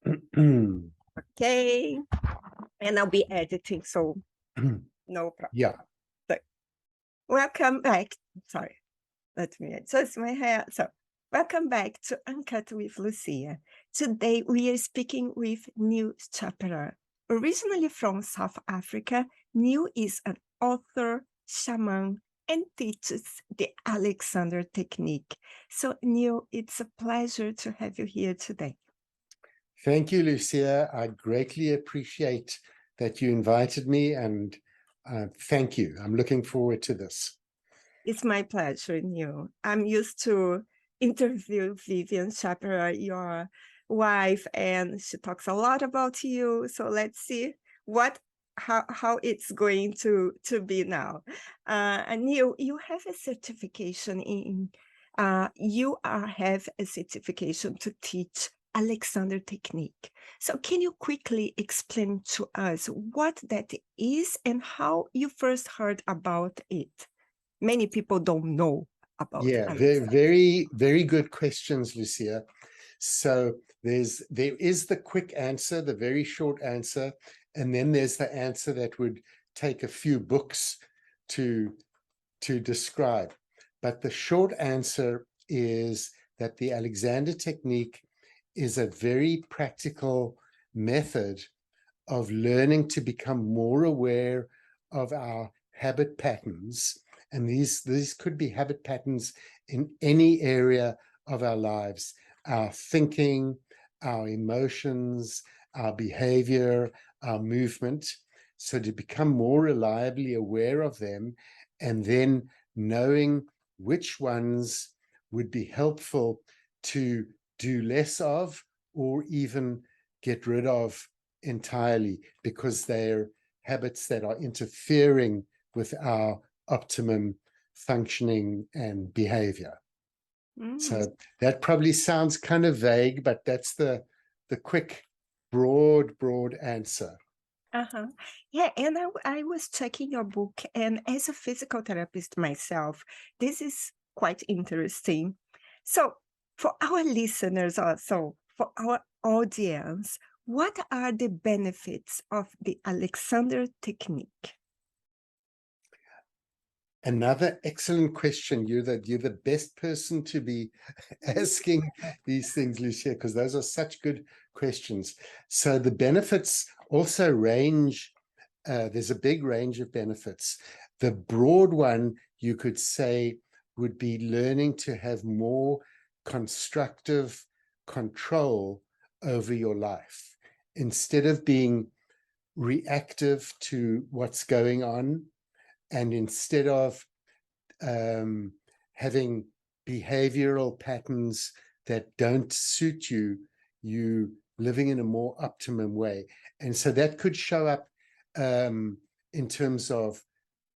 Okay, and I'll be editing, so no problem. Yeah. So, welcome back. Sorry, let me adjust my hair. So, welcome back to Uncut with Lucia. Today we are speaking with New Schapera. Originally from South Africa, New is an author, shaman, and teaches the Alexander technique. So, New, it's a pleasure to have you here today. Thank you, Lucia. I greatly appreciate that you invited me, and thank you. I'm looking forward to this. It's my pleasure, Neil. I'm used to interview Vivian Schapera, your wife, and she talks a lot about you. So let's see how it's going to be now. And Neil, you have a certification have a certification to teach Alexander technique. So can you quickly explain to us what that is and how you first heard about it? Many people don't know about Very, very, very good questions, Lucia. So there is the quick answer, the very short answer, and then there's the answer that would take a few books to describe. But the short answer is that the Alexander technique is a very practical method of learning to become more aware of our habit patterns. And these could be habit patterns in any area of our lives, our thinking, our emotions, our behavior, our movement. So to become more reliably aware of them, and then knowing which ones would be helpful to do less of or even get rid of entirely, because they're habits that are interfering with our optimum functioning and behavior. So that probably sounds kind of vague, but that's the quick, broad answer. Yeah, and I was checking your book, and as a physical therapist myself, this is quite interesting. So, for our listeners also, for our audience, what are the benefits of the Alexander technique? Another excellent question. You're the best person to be asking these things, Lucia, because those are such good questions. So the benefits also range. There's a big range of benefits. The broad one, you could say, would be learning to have more constructive control over your life. Instead of being reactive to what's going on, and instead of having behavioral patterns that don't suit you, you living in a more optimum way. And so that could show up in terms of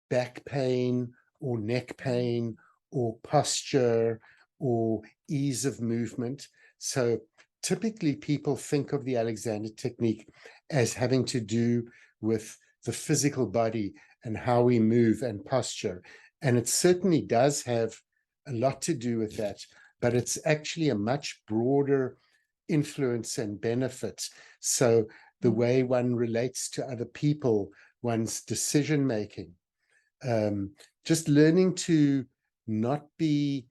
back pain or neck pain or posture or ease of movement. So typically people think of the Alexander technique as having to do with the physical body and how we move and posture. And it certainly does have a lot to do with that, but it's actually a much broader influence and benefit. So the way one relates to other people, one's decision making, just learning to not be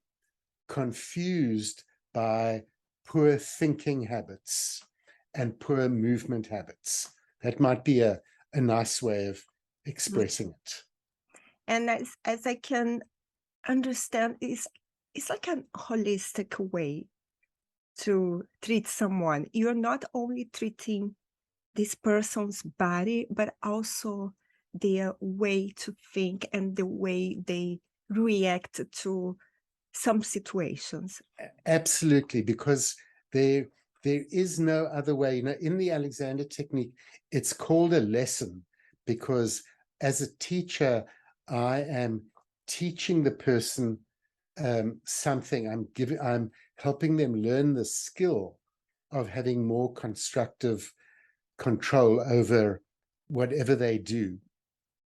confused by poor thinking habits and poor movement habits. That might be a nice way of expressing it. And as I can understand, it's like a holistic way to treat someone. You're not only treating this person's body, but also their way to think and the way they react to some situations. Absolutely, because there is no other way. You know, in the Alexander technique, it's called a lesson because as a teacher, I am teaching the person something. I'm helping them learn the skill of having more constructive control over whatever they do.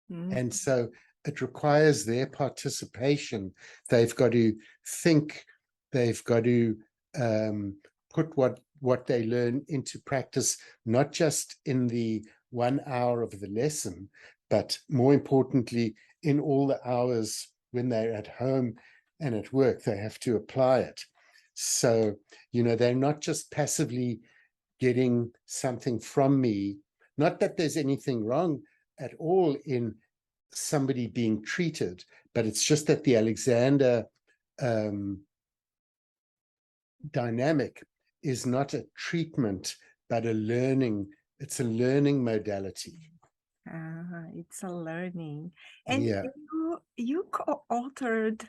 And so it requires their participation. They've got to think, they've got to put what they learn into practice, not just in the 1 hour of the lesson, but more importantly, in all the hours when they're at home and at work, they have to apply it. So, they're not just passively getting something from me. Not that there's anything wrong at all in somebody being treated, but it's just that the Alexander dynamic is not a treatment, but a learning. It's a learning modality. It's a learning. And Yeah. you co-authored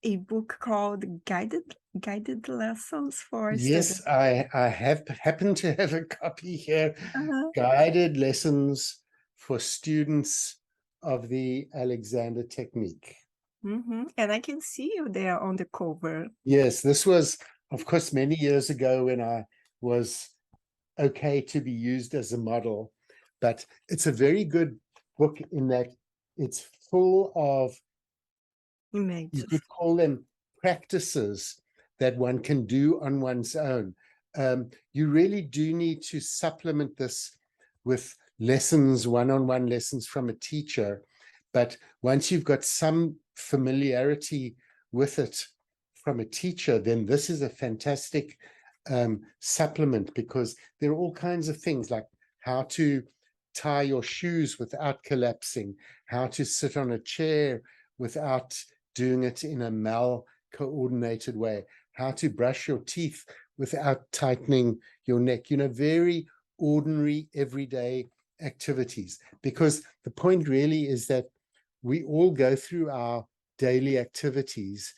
a book called Guided Lessons for Yes, Students. I happen to have a copy here. Uh-huh. Guided Lessons for Students of the Alexander Technique. And I can see you there on the cover. Yes, this was, of course, many years ago when I was okay to be used as a model, but it's a very good book in that it's full of, you Images. could call them practices that one can do on one's own. You really do need to supplement this with lessons, one-on-one lessons from a teacher. But once you've got some familiarity with it from a teacher, then this is a fantastic supplement, because there are all kinds of things like how to tie your shoes without collapsing, how to sit on a chair without doing it in a mal-coordinated way, how to brush your teeth without tightening your neck, very ordinary, everyday activities. Because the point really is that we all go through our daily activities,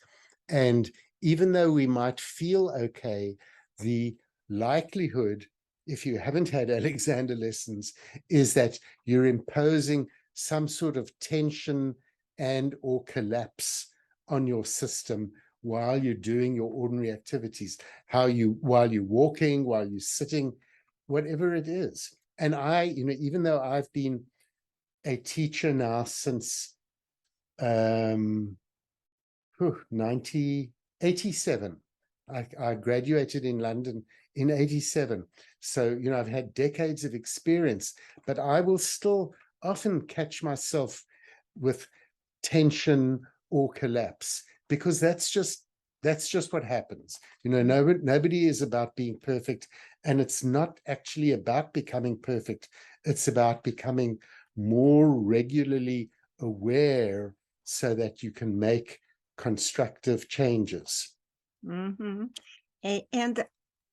and even though we might feel okay, the likelihood, if you haven't had Alexander lessons, is that you're imposing some sort of tension and or collapse on your system while you're doing your ordinary activities, while you're walking, while you're sitting, whatever it is. And even though I've been a teacher now since 1987, I graduated in London in 87. So, I've had decades of experience, but I will still often catch myself with tension or collapse, because that's just what happens. Nobody is about being perfect, and it's not actually about becoming perfect. It's about becoming more regularly aware so that you can make constructive changes. And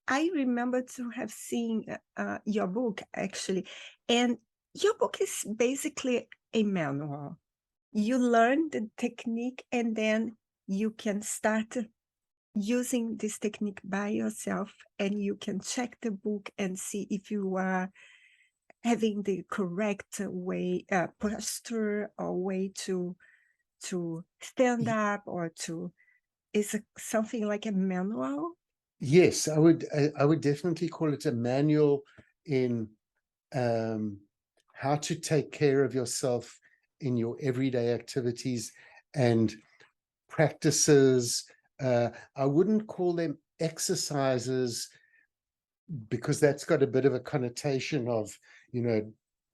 I remember to have seen your book, actually, and your book is basically a manual. You learn the technique, and then you can start using this technique by yourself, and you can check the book and see if you are having the correct way, posture, or way to stand up, or to, is it something like a manual? Yes, I would definitely call it a manual in how to take care of yourself in your everyday activities and practices. I wouldn't call them exercises, because that's got a bit of a connotation of,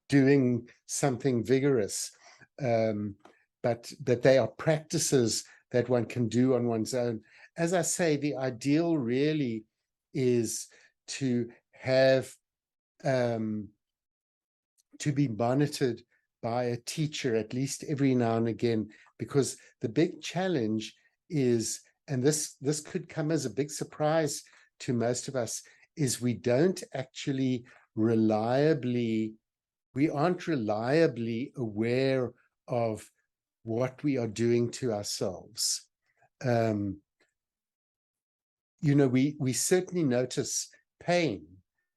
doing something vigorous. But that they are practices that one can do on one's own. As I say, the ideal really is to have to be monitored by a teacher at least every now and again, because the big challenge is, and this could come as a big surprise to most of us, is we aren't reliably aware of what we are doing to ourselves. We certainly notice pain,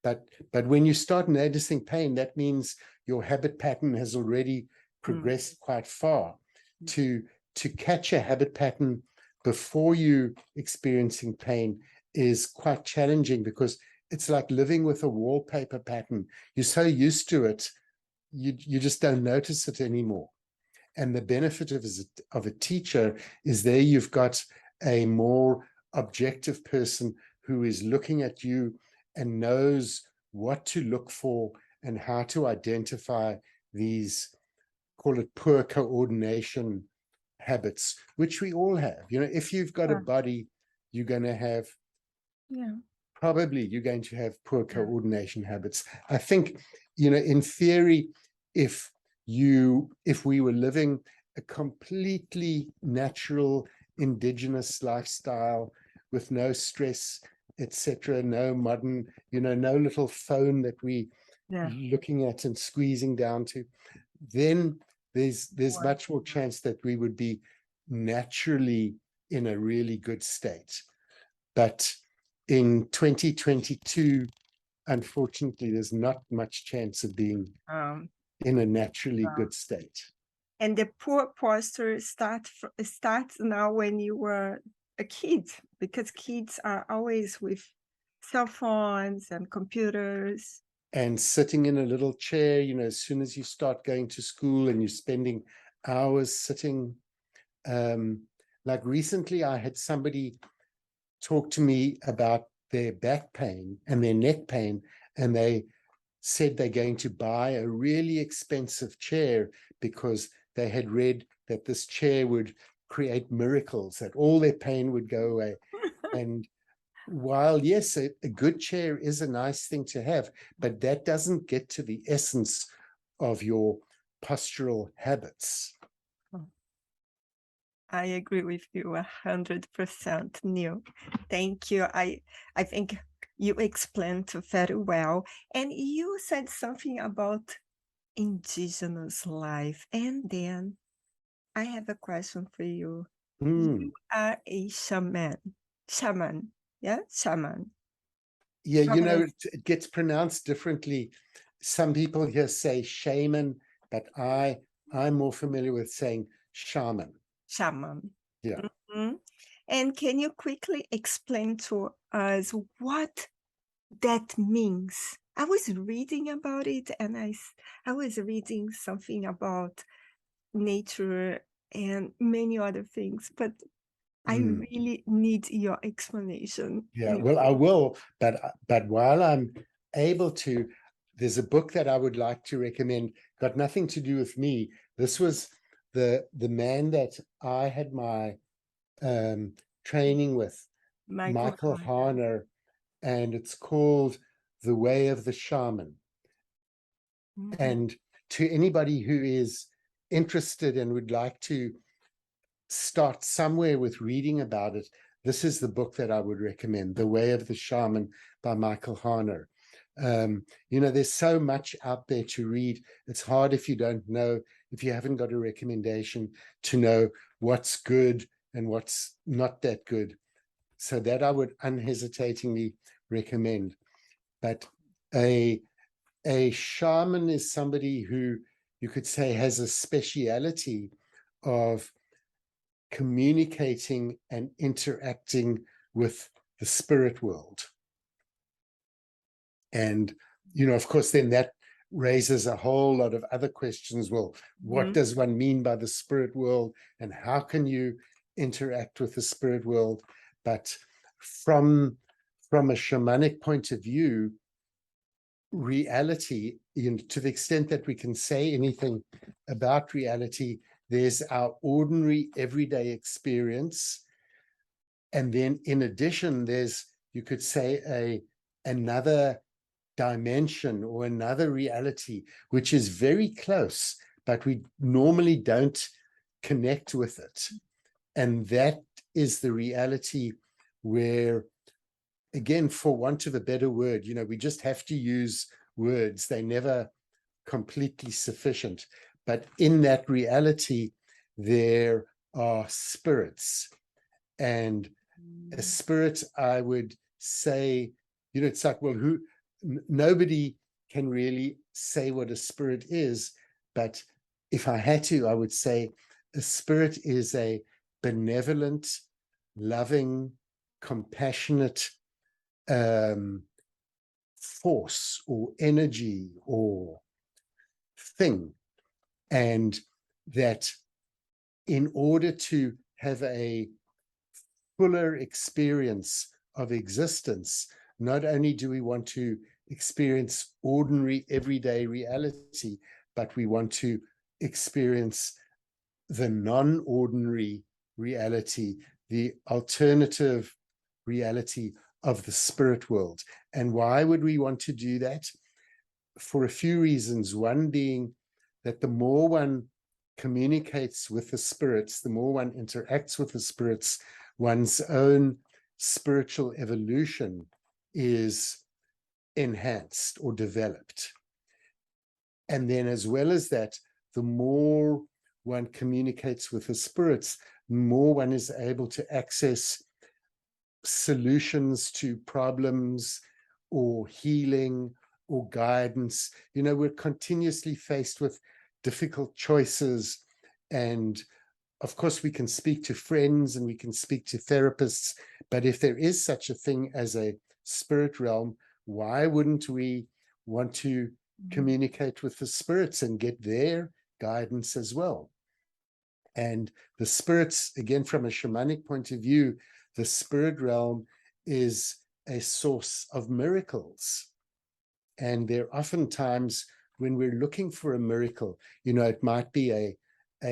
but when you start noticing pain, that means your habit pattern has already progressed quite far. To catch a habit pattern before you experiencing pain is quite challenging, because it's like living with a wallpaper pattern. You're so used to it, you just don't notice it anymore. And the benefit of a teacher is there you've got a more objective person who is looking at you and knows what to look for and how to identify these, call it poor coordination habits, which we all have. You know, if you've got a body, you're going to have, probably you're going to have poor coordination habits. I think, you know, in theory, if we were living a completely natural indigenous lifestyle with no stress, etc., no modern, you know, no little phone that we looking at and squeezing down to, then there's much more chance that we would be naturally in a really good state. But in 2022, unfortunately, there's not much chance of being in a naturally good state. And the poor posture starts now when you were a kid, because kids are always with cell phones and computers. And sitting in a little chair, you know, as soon as you start going to school and you're spending hours sitting. Like recently, I had somebody talk to me about their back pain and their neck pain, and they said they're going to buy a really expensive chair because they had read that this chair would create miracles, that all their pain would go away. And while, yes, a good chair is a nice thing to have, but that doesn't get to the essence of your postural habits. I agree with you 100%, Neil. Thank you. I think you explained very well. And you said something about indigenous life. And then I have a question for you. You are a shaman. Shaman. Yeah? Shaman. Yeah, you know, it gets pronounced differently. Some people here say shaman, but I'm more familiar with saying shaman. Shaman. Yeah. And can you quickly explain to us what that means? I was reading about it, and I was reading something about nature and many other things, but I really need your explanation. Yeah, well, I will, but while I'm able to, there's a book that I would like to recommend, got nothing to do with me. This was the man that I had my training with, Michael Harner, and it's called The Way of the Shaman. And to anybody who is interested and would like to start somewhere with reading about it, this is the book that I would recommend, The Way of the Shaman by Michael Harner. You know, there's so much out there to read. It's hard if you don't know, if you haven't got a recommendation, to know what's good and what's not that good. So that I would unhesitatingly recommend. But a shaman is somebody who you could say has a speciality of communicating and interacting with the spirit world. And, you know, of course, then that raises a whole lot of other questions. Well, what does one mean by the spirit world, and how can you interact with the spirit world? But from a shamanic point of view, reality, you know, to the extent that we can say anything about reality, there's our ordinary everyday experience. And then in addition, there's, you could say, another dimension or another reality, which is very close, but we normally don't connect with it. And that is the reality where, again, for want of a better word, you know, we just have to use words. They're never completely sufficient. But in that reality, there are spirits. And a spirit, I would say, you know, it's like, well, nobody can really say what a spirit is. But if I had to, I would say a spirit is a benevolent, loving, compassionate force or energy or thing. And that in order to have a fuller experience of existence, not only do we want to experience ordinary everyday reality, but we want to experience the non-ordinary reality, the alternative reality of the spirit world. And why would we want to do that? For a few reasons. One being that the more one communicates with the spirits, the more one interacts with the spirits, one's own spiritual evolution is enhanced or developed. And then, as well as that, the more one communicates with the spirits, the more one is able to access solutions to problems or healing or guidance. You know, we're continuously faced with difficult choices. And of course, we can speak to friends and we can speak to therapists. But if there is such a thing as a spirit realm, why wouldn't we want to communicate with the spirits and get their guidance as well? And the spirits, again, from a shamanic point of view, the spirit realm is a source of miracles. And there are often times when we're looking for a miracle. You know, it might be a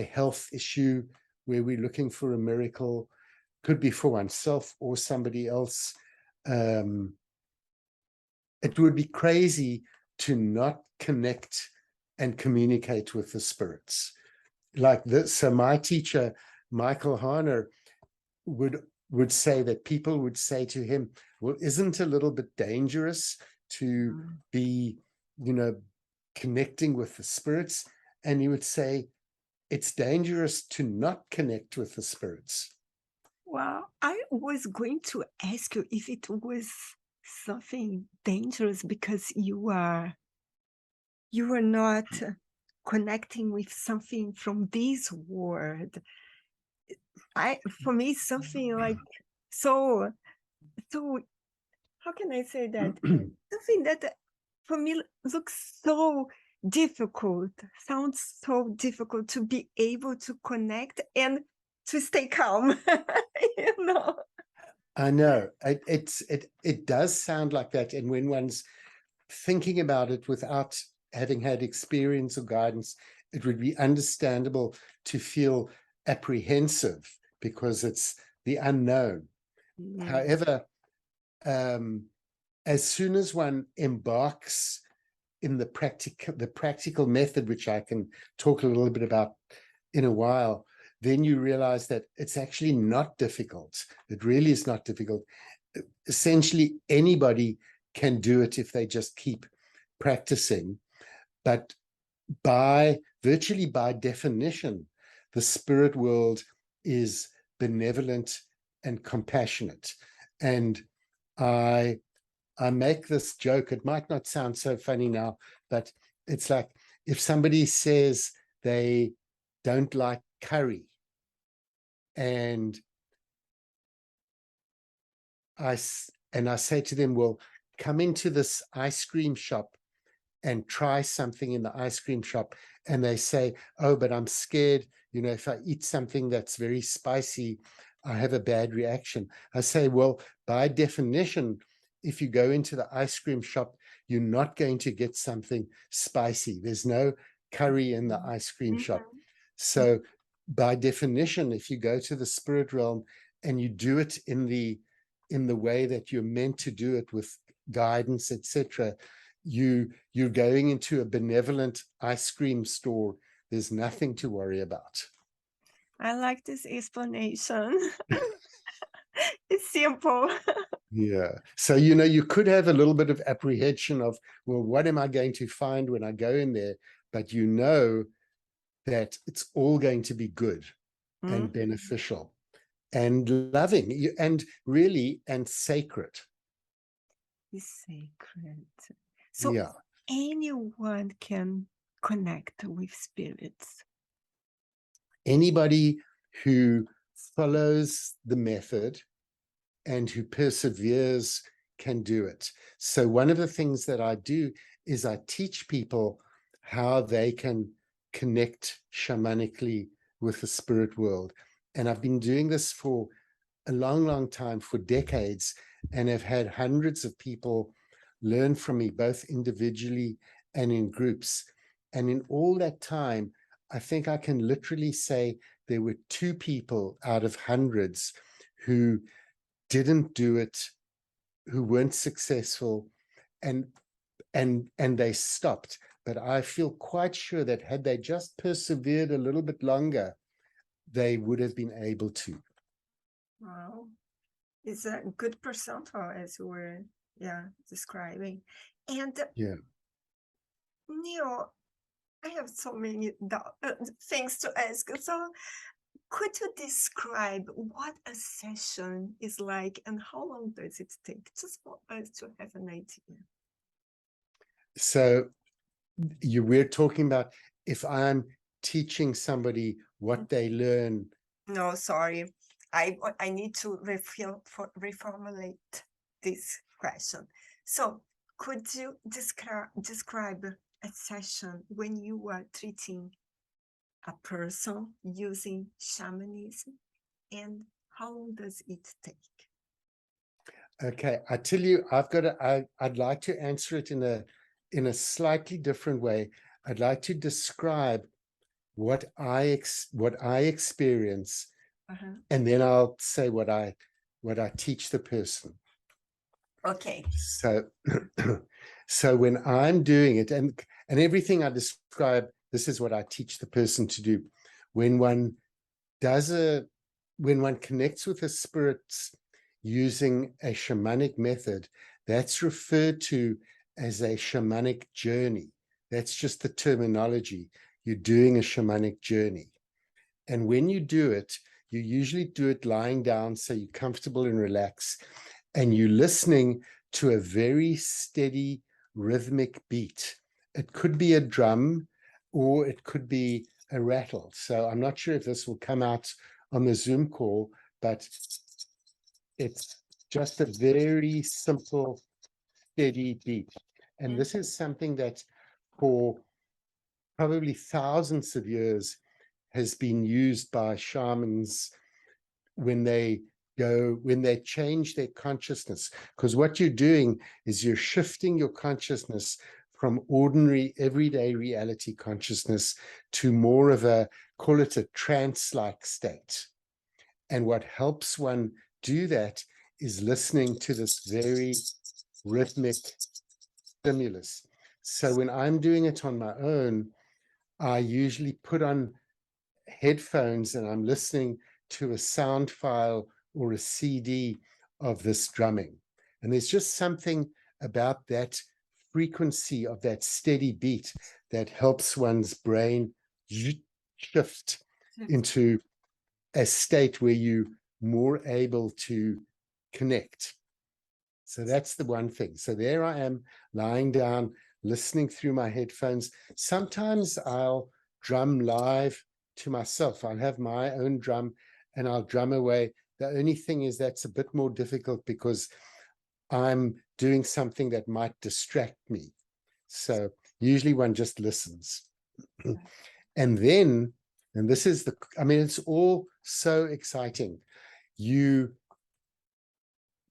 health issue where we're looking for a miracle, could be for oneself or somebody else. It would be crazy to not connect and communicate with the spirits like this. So my teacher, Michael Harner, would say that people would say to him, well, isn't it a little bit dangerous to be, you know, connecting with the spirits? And he would say, it's dangerous to not connect with the spirits. Well, I was going to ask you if it was something dangerous because you are not connecting with something from this world. For me, something like so how can I say that? Something that for me looks so difficult, sounds so difficult to be able to connect and to stay calm. You know. I know it does sound like that. And when one's thinking about it without having had experience or guidance, it would be understandable to feel apprehensive because it's the unknown. Mm. However, as soon as one embarks in the practical method, which I can talk a little bit about in a while, then you realize that it's actually not difficult. It really is not difficult. Essentially, anybody can do it if they just keep practicing. But virtually by definition, the spirit world is benevolent and compassionate. And I make this joke. It might not sound so funny now, but it's like if somebody says they don't like curry, and I say to them, well, come into this ice cream shop and try something in the ice cream shop. And they say, oh, but I'm scared. You know, if I eat something that's very spicy, I have a bad reaction. I say, well, by definition, if you go into the ice cream shop, you're not going to get something spicy. There's no curry in the ice cream shop. So by definition, if you go to the spirit realm and you do it in the way that you're meant to do it with guidance, etc., you're going into a benevolent ice cream store. There's nothing to worry about. I like this explanation. It's simple. Yeah. So, you know, you could have a little bit of apprehension of, well, what am I going to find when I go in there? But you know that it's all going to be good and beneficial and loving and really and sacred. It's sacred. So Yeah. anyone can connect with spirits. Anybody who follows the method and who perseveres can do it. So one of the things that I do is I teach people how they can connect shamanically with the spirit world. And I've been doing this for a long, long time, for decades, and have had hundreds of people learn from me, both individually and in groups. And in all that time, I think I can literally say there were 2 people out of hundreds who didn't do it, who weren't successful, and they stopped. But I feel quite sure that had they just persevered a little bit longer, they would have been able to. Wow. It's a good percentile, as you were describing. And Yeah. Neil, I have so many things to ask. So could you describe what a session is like and how long does it take? Just for us to have an idea. So we're talking about if I'm teaching somebody what they learn. No, sorry. I need to reformulate this question. So could you describe a session when you are treating a person using shamanism, and how long does it take? Okay, I tell you, I'd like to answer it in a slightly different way. I'd like to describe what I experience, and then I'll say what I teach the person. Okay. So so when I'm doing it, and everything I describe, this is what I teach the person to do. When one connects with a spirit using a shamanic method, that's referred to as a shamanic journey. That's just the terminology. You're doing a shamanic journey. And when you do it, you usually do it lying down so you're comfortable and relaxed, and you're listening to a very steady rhythmic beat. It could be a drum or it could be a rattle. So I'm not sure if this will come out on the Zoom call, but it's just a very simple, steady beat. And this is something that for probably thousands of years has been used by shamans when they change their consciousness. Because what you're doing is you're shifting your consciousness from ordinary everyday reality consciousness to more of a, call it a trance-like state. And what helps one do that is listening to this very rhythmic stimulus. So when I'm doing it on my own, I usually put on headphones and I'm listening to a sound file or a CD of this drumming. And there's just something about that frequency of that steady beat that helps one's brain shift into a state where you're more able to connect. So that's the one thing. So there I am lying down, listening through my headphones. Sometimes I'll drum live to myself. I'll have my own drum and I'll drum away. The only thing is that's a bit more difficult because I'm doing something that might distract me. So usually one just listens. And then, and this is it's all so exciting. You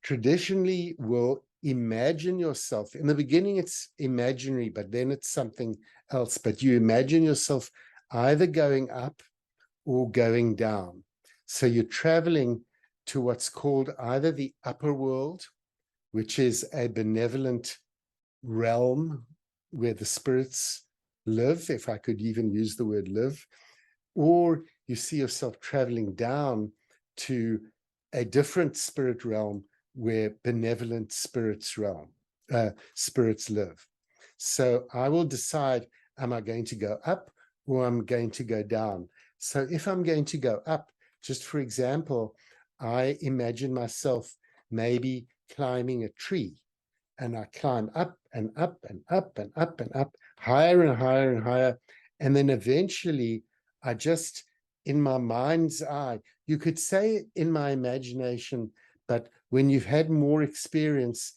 traditionally will imagine yourself. In the beginning, it's imaginary, but then it's something else. But you imagine yourself either going up or going down. So you're traveling to what's called either the upper world, which is a benevolent realm where the spirits live, if I could even use the word live, or you see yourself traveling down to a different spirit realm where benevolent spirits live. So I will decide, am I going to go up or I'm going to go down? So if I'm going to go up, just for example, I imagine myself maybe climbing a tree, and I climb up and up and up and up and up, higher and higher and higher. And then eventually I just, in my mind's eye, you could say in my imagination, but when you've had more experience,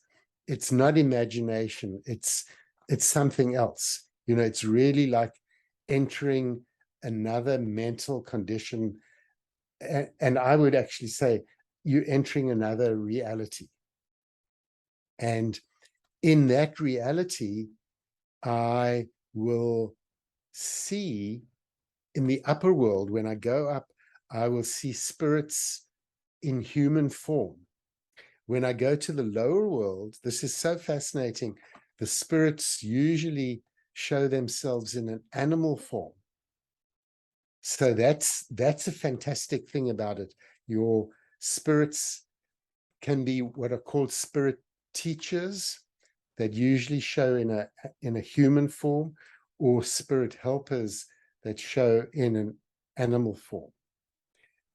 it's not imagination, it's something else. It's really like entering another mental condition. And I would actually say you're entering another reality. And in that reality, I will see in the upper world, when I go up, I will see spirits in human form. When I go to the lower world, this is so fascinating. The spirits usually show themselves in an animal form. So that's a fantastic thing about it. Your spirits can be what are called spirit teachers that usually show in a human form, or spirit helpers that show in an animal form.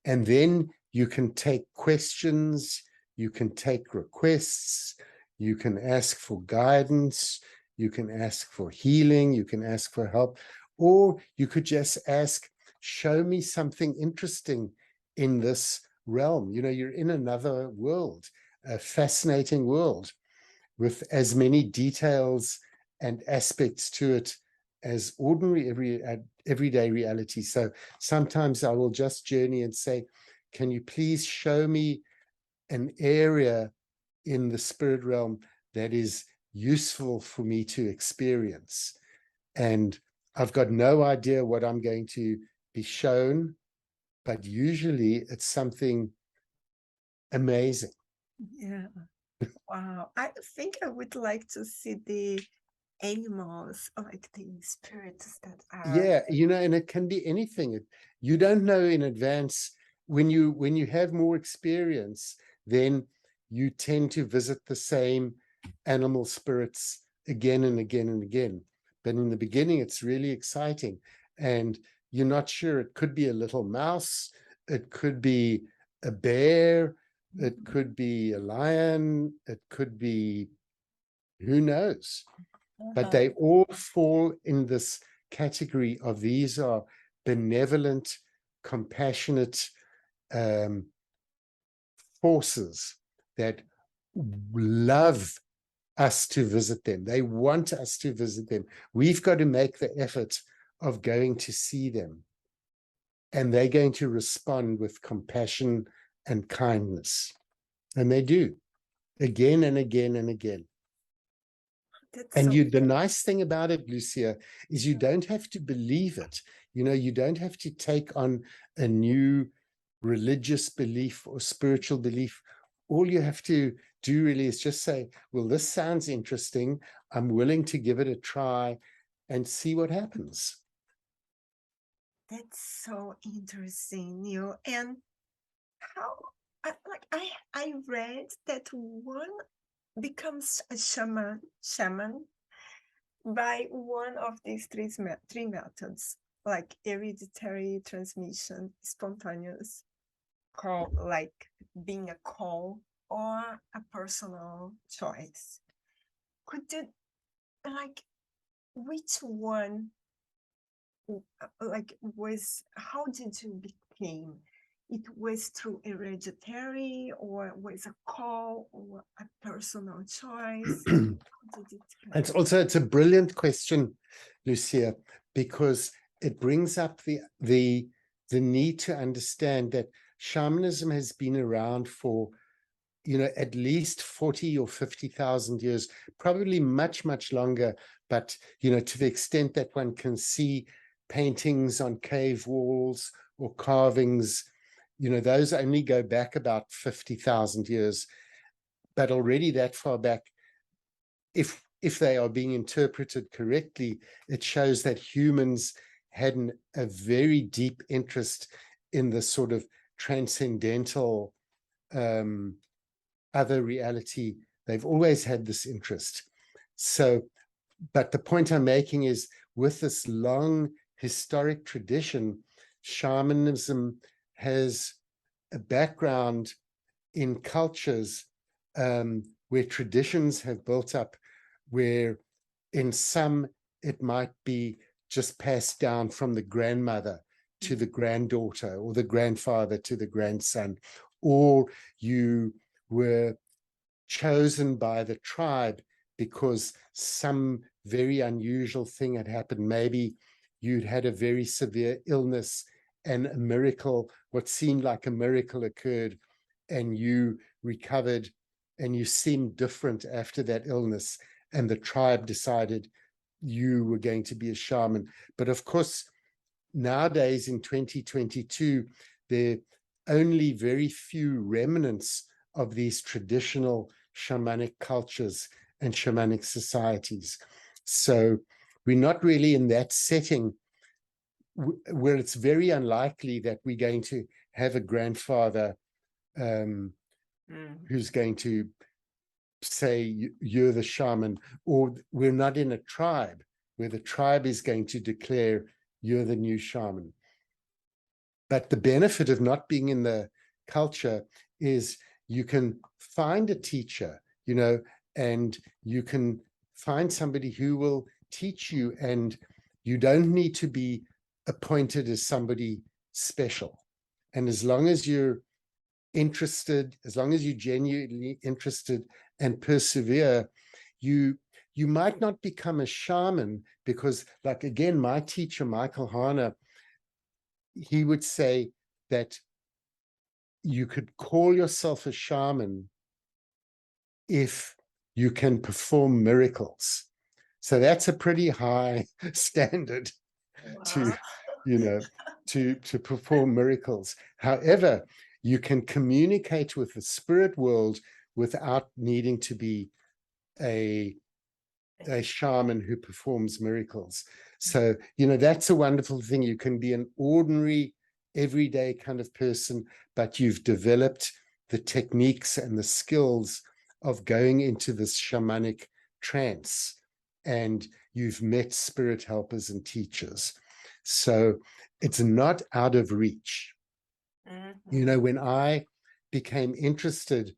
And then you can take questions, you can take requests, you can ask for guidance, you can ask for healing, you can ask for help, or you could just ask, show me something interesting in this realm. You know, you're in another world, a fascinating world with as many details and aspects to it as ordinary everyday reality. So sometimes I will just journey and say, can you please show me an area in the spirit realm that is useful for me to experience? And I've got no idea what I'm going to be shown, but usually it's something amazing. Yeah. Wow. I think I would like to see the animals, like the spirits that are. Yeah, you know, and it can be anything. You don't know in advance. When you have more experience, then you tend to visit the same animal spirits again and again and again. But in the beginning, it's really exciting, and you're not sure. It could be a little mouse, it could be a bear, it could be a lion, it could be who knows. But they all fall in this category of these are benevolent, compassionate forces that love us to visit them. They want us to visit them. We've got to make the effort of going to see them. And they're going to respond with compassion and kindness. And they do, again and again and again. That's And so. the nice thing about it, Lucia, is you don't have to believe it. You know, you don't have to take on a new religious belief or spiritual belief. All you have to do really is just say, well, this sounds interesting. I'm willing to give it a try and see what happens. That's so interesting, Neil. And how, I read that one becomes a shaman by one of these three methods, like hereditary transmission, spontaneous call, like being a call, or a personal choice. Could you, like, which one, like, was, how did you became? It was through hereditary, or was a call, or a personal choice? How did it happen? It's a brilliant question, Lucia, because it brings up the need to understand that shamanism has been around for, you know, at least 40 or 50,000 years, probably much, much longer. But, you know, to the extent that one can see paintings on cave walls or carvings, you know, those only go back about 50,000 years. But already that far back, if they are being interpreted correctly, it shows that humans had a very deep interest in the sort of transcendental other reality. They've always had this interest. So, but the point I'm making is, with this long historic tradition, shamanism has a background in cultures where traditions have built up, where in some it might be just passed down from the grandmother to the granddaughter, or the grandfather to the grandson, or you were chosen by the tribe because some very unusual thing had happened. Maybe you'd had a very severe illness and a miracle, what seemed like a miracle, occurred, and you recovered and you seemed different after that illness, and the tribe decided you were going to be a shaman. But of course, nowadays in 2022, there are only very few remnants of these traditional shamanic cultures and shamanic societies. So we're not really in that setting where it's very unlikely that we're going to have a grandfather who's going to say you're the shaman, or we're not in a tribe where the tribe is going to declare you're the new shaman. But the benefit of not being in the culture is you can find a teacher, you know, and you can find somebody who will teach you, and you don't need to be appointed as somebody special. And as long as you're interested, as long as you're genuinely interested and persevere, you might not become a shaman, because, like, again, my teacher, Michael Harner, he would say that you could call yourself a shaman if you can perform miracles. So that's a pretty high standard to, you know, to perform miracles. However, you can communicate with the spirit world without needing to be a shaman who performs miracles. So, you know, that's a wonderful thing. You can be an ordinary, everyday kind of person, but you've developed the techniques and the skills of going into this shamanic trance, and you've met spirit helpers and teachers. So it's not out of reach. You know, when I became interested,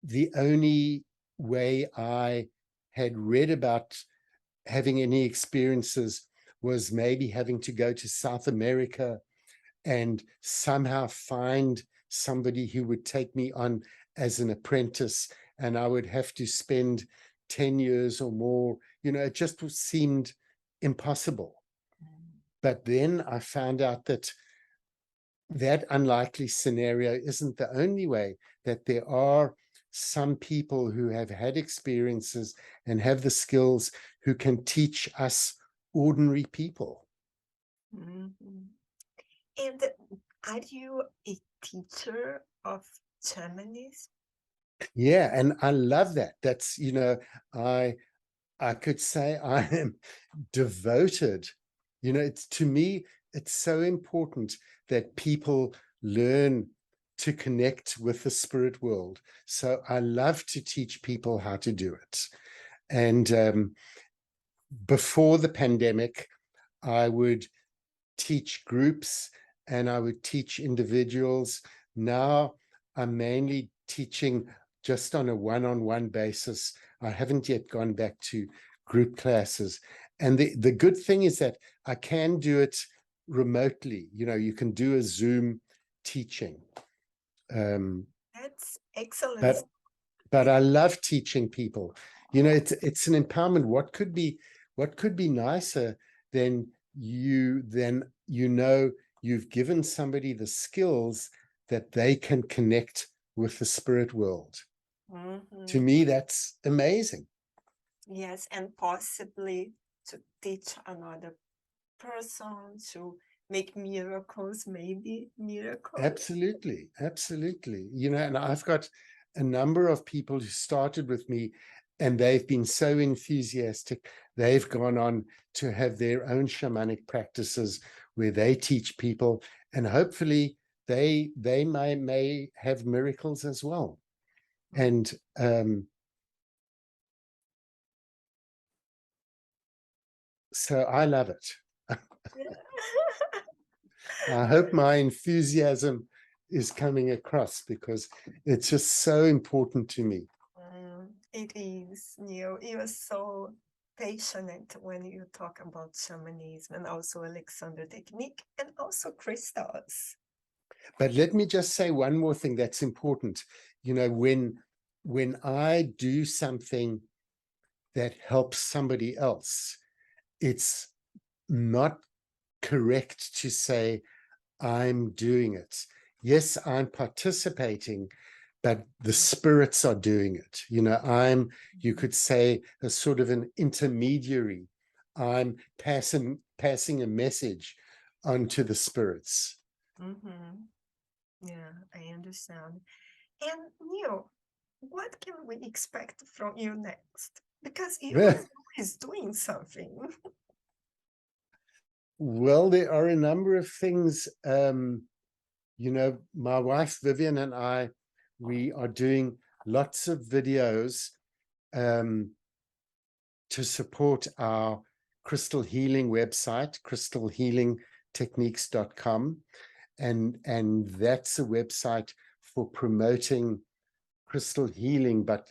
the only way I had read about having any experiences was maybe having to go to South America and somehow find somebody who would take me on as an apprentice, and I would have to spend 10 years or more. You know, it just seemed impossible. But then I found out that that unlikely scenario isn't the only way, that there are some people who have had experiences and have the skills who can teach us ordinary people. And are you a teacher of shamanism? Yeah, and I love that. That's, you know, I could say I am devoted. You know, it's, to me, it's so important that people learn to connect with the spirit world. So I love to teach people how to do it. And before the pandemic, I would teach groups and I would teach individuals. Now I'm mainly teaching just on a one-on-one basis. I haven't yet gone back to group classes. And the good thing is that I can do it remotely. You know, you can do a Zoom teaching. That's excellent. But I love teaching people. You know, it's an empowerment. What could be nicer than you know you've given somebody the skills that they can connect with the spirit world. To me, that's amazing. Yes, and possibly to teach another person to make miracles, maybe miracles. Absolutely, absolutely. You know, and I've got a number of people who started with me, and they've been so enthusiastic. They've gone on to have their own shamanic practices where they teach people, and hopefully they may have miracles as well. And so I love it. I hope my enthusiasm is coming across, because it's just so important to me. It is, Neil. You are so passionate when you talk about shamanism, and also Alexander technique, and also crystals. But let me just say one more thing that's important. You know, when I do something that helps somebody else, it's not correct to say I'm doing it. Yes, I'm participating, but the spirits are doing it. You know, I'm, you could say, a sort of an intermediary. I'm passing a message onto the spirits. Yeah, I understand. And Neil, what can we expect from you next? Because you are always doing something. Well, there are a number of things. You know, my wife Vivian and I, we are doing lots of videos to support our crystal healing website, crystalhealingtechniques.com. And that's a website for promoting crystal healing, but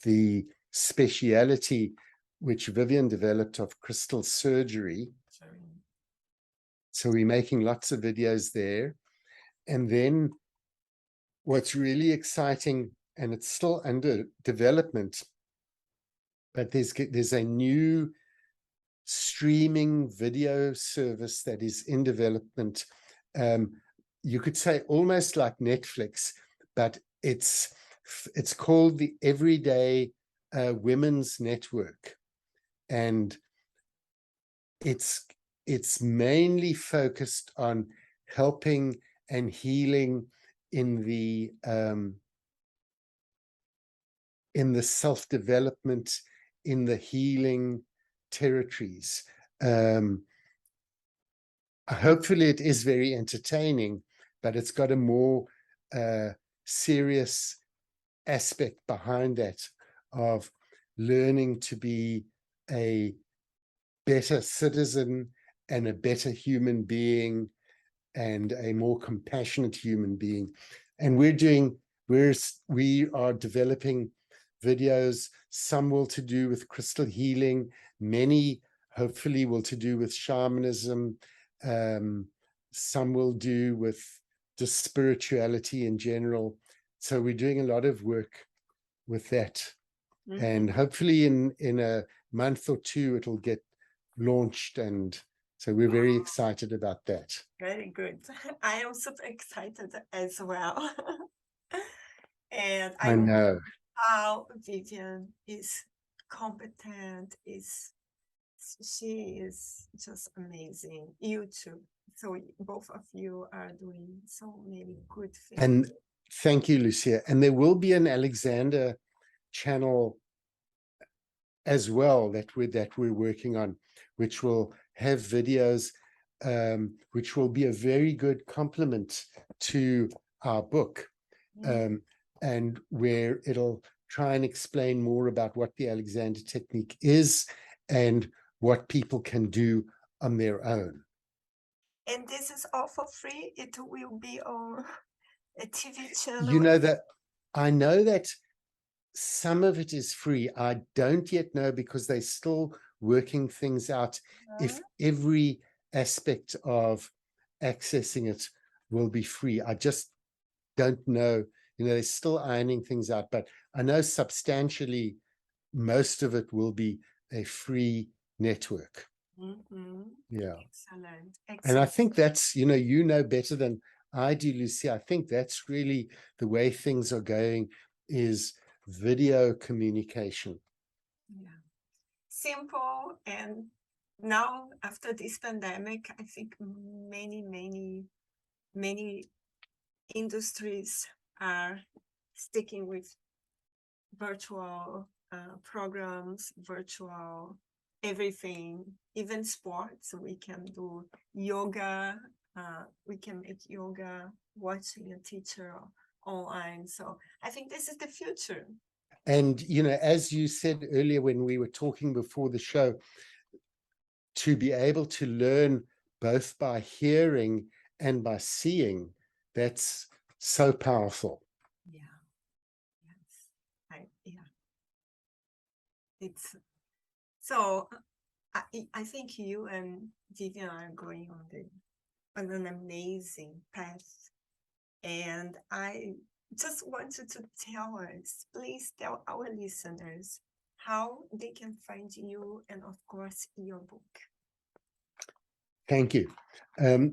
the speciality which Vivian developed of crystal surgery. So we're making lots of videos there. And then what's really exciting, and it's still under development, but there's a new streaming video service that is in development. You could say almost like Netflix, but it's called the Everyday Women's Network. And it's mainly focused on helping and healing in the self-development, in the healing territories. Hopefully it is very entertaining, but it's got a more serious aspect behind that of learning to be a better citizen and a better human being and a more compassionate human being. And we are developing videos, some will to do with crystal healing, many hopefully will to do with shamanism, some will do with just spirituality in general. So we're doing a lot of work with that. And hopefully in a month or two it'll get launched, and so we're very excited about that. Very good. I am super excited as well. And I know how Vivian is competent, she is just amazing. You too. So both of you are doing so many good things. And thank you, Lucia. And there will be an Alexander channel as well that we're working on, which will have videos, which will be a very good complement to our book, and where it'll try and explain more about what the Alexander technique is and what people can do on their own. And this is all for free. It will be on a TV channel. You know that I know that some of it is free. I don't yet know, because they're still working things out, if every aspect of accessing it will be free. I just don't know. You know, they're still ironing things out, but I know substantially most of it will be a free network. Yeah. Excellent. And I think that's, you know better than I do, Lucia. I think that's really the way things are going, is video communication. Yeah. Simple. And now after this pandemic, I think many industries are sticking with virtual programs, virtual everything, even sports. We can do yoga. We can make yoga watching a teacher online. So I think this is the future. And, you know, as you said earlier when we were talking before the show, to be able to learn both by hearing and by seeing, that's so powerful. Yeah. Yes. Yeah. It's so I think you and Vivian are going on an amazing path. And I just wanted to tell us, please tell our listeners how they can find you and, of course, your book. Thank you.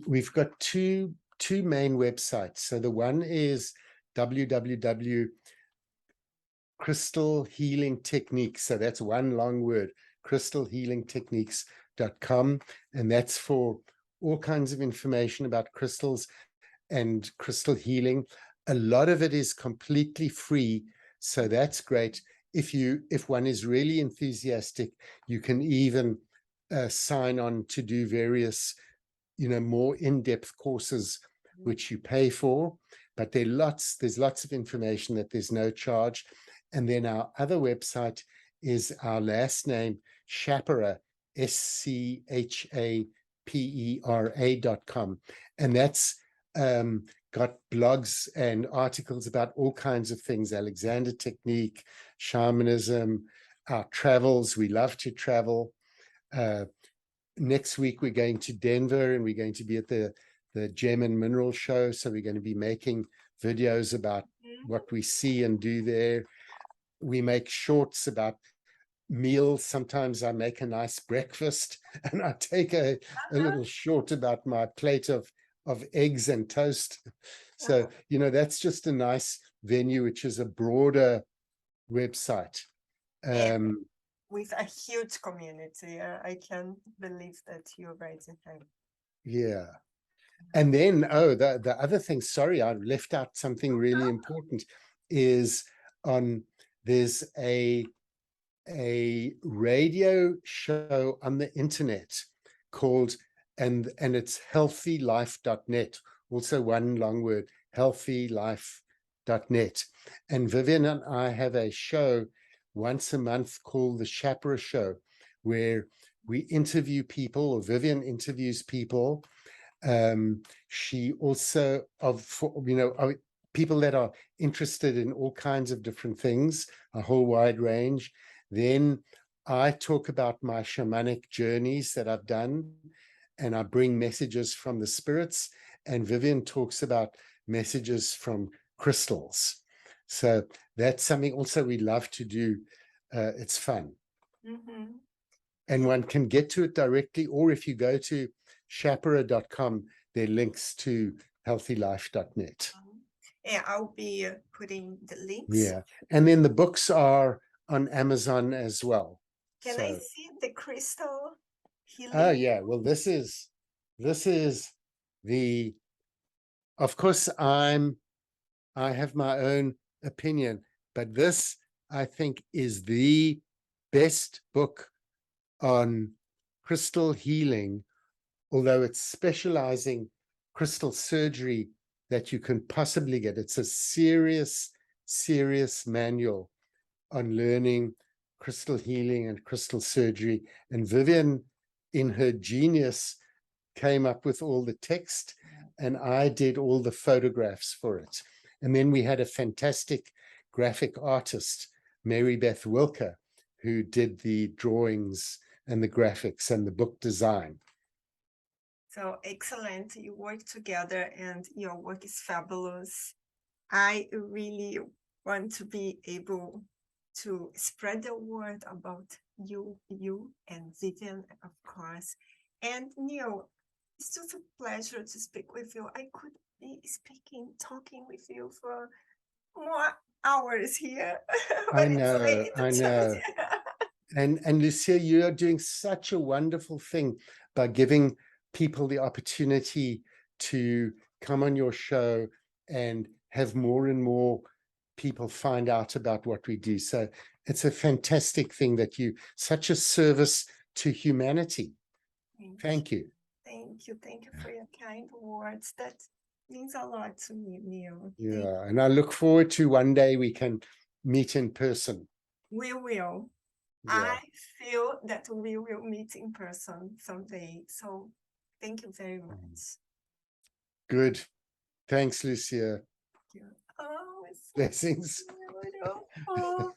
We've got two two main websites. So the one is www. Crystal Healing Techniques. So that's one long word, crystalhealingtechniques.com. And that's for all kinds of information about crystals and crystal healing. A lot of it is completely free. So that's great. If one is really enthusiastic, you can even sign on to do various, more in-depth courses, which you pay for. But there's lots of information that there's no charge. And then our other website is our last name, Schapera, SCHAPERA.com. And that's got blogs and articles about all kinds of things, Alexander Technique, shamanism, our travels. We love to travel. Next week, we're going to Denver and we're going to be at the Gem and Mineral Show. So we're going to be making videos about what we see and do there. We make shorts about meals. Sometimes I make a nice breakfast and I take a little short about my plate of eggs and toast. So, that's just a nice venue, which is a broader website. With a huge community. I can believe that you're raising him. Yeah. And then, the other thing, sorry, I left out something really important, is there's a radio show on the internet called, and it's healthylife.net, also one long word, healthylife.net. And Vivian and I have a show once a month called the Schapera Show, where we interview people, or Vivian interviews people. She also people that are interested in all kinds of different things, a whole wide range. Then I talk about my shamanic journeys that I've done, and I bring messages from the spirits, and Vivian talks about messages from crystals. So that's something also we love to do. It's fun. And one can get to it directly, or if you go to schapera.com, there are links to healthylife.net. Yeah, I'll be putting the links. Yeah. And then the books are on Amazon as well. Can I see the crystal healing? Oh, yeah. Well, this is of course, I have my own opinion, but this, I think, is the best book on crystal healing, although it's specializing crystal surgery that you can possibly get. It's a serious manual on learning crystal healing and crystal surgery. And Vivian, in her genius, came up with all the text, and I did all the photographs for it. And then we had a fantastic graphic artist, Mary Beth Wilker, who did the drawings and the graphics and the book design. So excellent. You work together and your work is fabulous. I really want to be able to spread the word about you and Vivian, of course. And Neil, it's just a pleasure to speak with you. I could be talking with you for more hours here. I know. And Lucia, you are doing such a wonderful thing by giving people the opportunity to come on your show and have more and more people find out about what we do. So it's a fantastic thing that such a service to humanity. Thank you. Thank you for your kind words. That means a lot to me, Neil. Yeah, and I look forward to one day we can meet in person. We will. Yeah. I feel that we will meet in person someday. So thank you very much. Good. Thanks, Lucia. Yeah. Oh, it's blessings. beautiful.